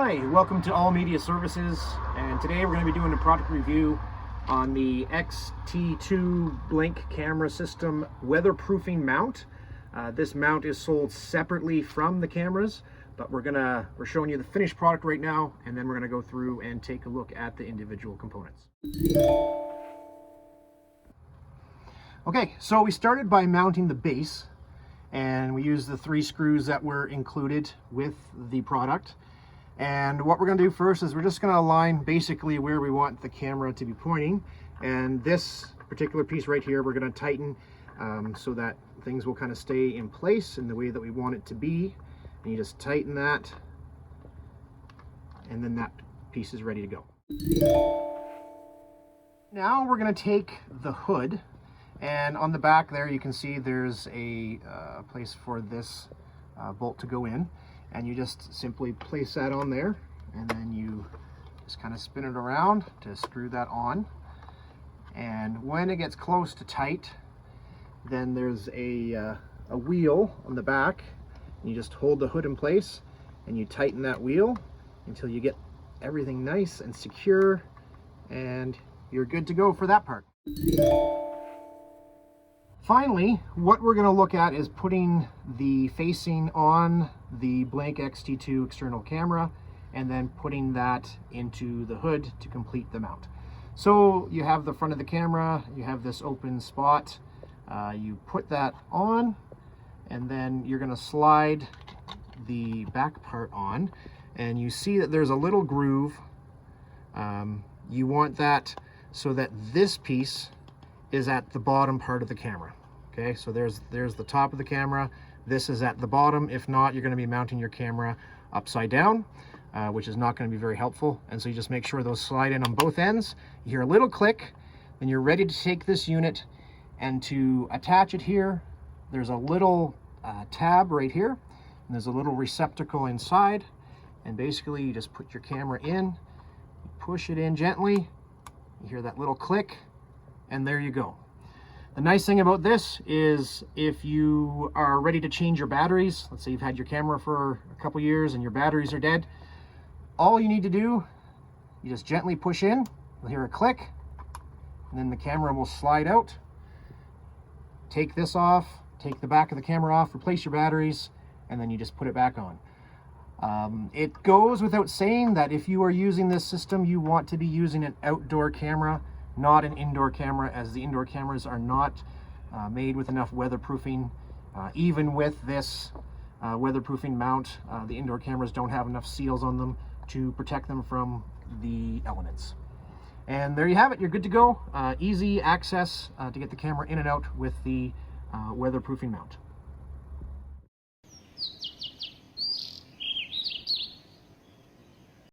Hi, welcome to All Media Services, and today we're going to be doing a product review on the XT2 Blink camera system weatherproofing mount. This mount is sold separately from the cameras, but we're showing you the finished product right now, and then we're going to go through and take a look at the individual components. Okay, so we started by mounting the base, and we used the 3 screws that were included with the product. And what we're going to do first is we're just going to align basically where we want the camera to be pointing, and this particular piece right here we're going to tighten so that things will kind of stay in place in the way that we want it to be. And you just tighten that, and then that piece is ready to go. Now we're going to take the hood, and on the back there you can see there's a place for this bolt to go in. And you just simply place that on there, and then you just kind of spin it around to screw that on. And when it gets close to tight, then there's a wheel on the back, and you just hold the hood in place and you tighten that wheel until you get everything nice and secure, and you're good to go for that part. Finally, what we're going to look at is putting the facing on the Blink XT2 external camera, and then putting that into the hood to complete the mount. So you have the front of the camera, you have this open spot, you put that on, and then you're going to slide the back part on, and you see that there's a little groove. You want that so that this piece is at the bottom part of the camera. Okay, so there's the top of the camera, this is at the bottom. If not, you're going to be mounting your camera upside down, which is not going to be very helpful. And so you just make sure those slide in on both ends. You hear a little click, then you're ready to take this unit and to attach it here. There's a little tab right here, and there's a little receptacle inside, and basically you just put your camera in, you push it in gently, you hear that little click, and there you go. The nice thing about this is if you are ready to change your batteries, let's say you've had your camera for a couple years and your batteries are dead, all you need to do, you just gently push in, you'll hear a click, and then the camera will slide out. Take this off, take the back of the camera off, replace your batteries, and then you just put it back on. It goes without saying that if you are using this system, you want to be using an outdoor camera, not an indoor camera, as the indoor cameras are not made with enough weatherproofing. Even with this weatherproofing mount, the indoor cameras don't have enough seals on them to protect them from the elements. And there you have it, you're good to go. Easy access to get the camera in and out with the weatherproofing mount.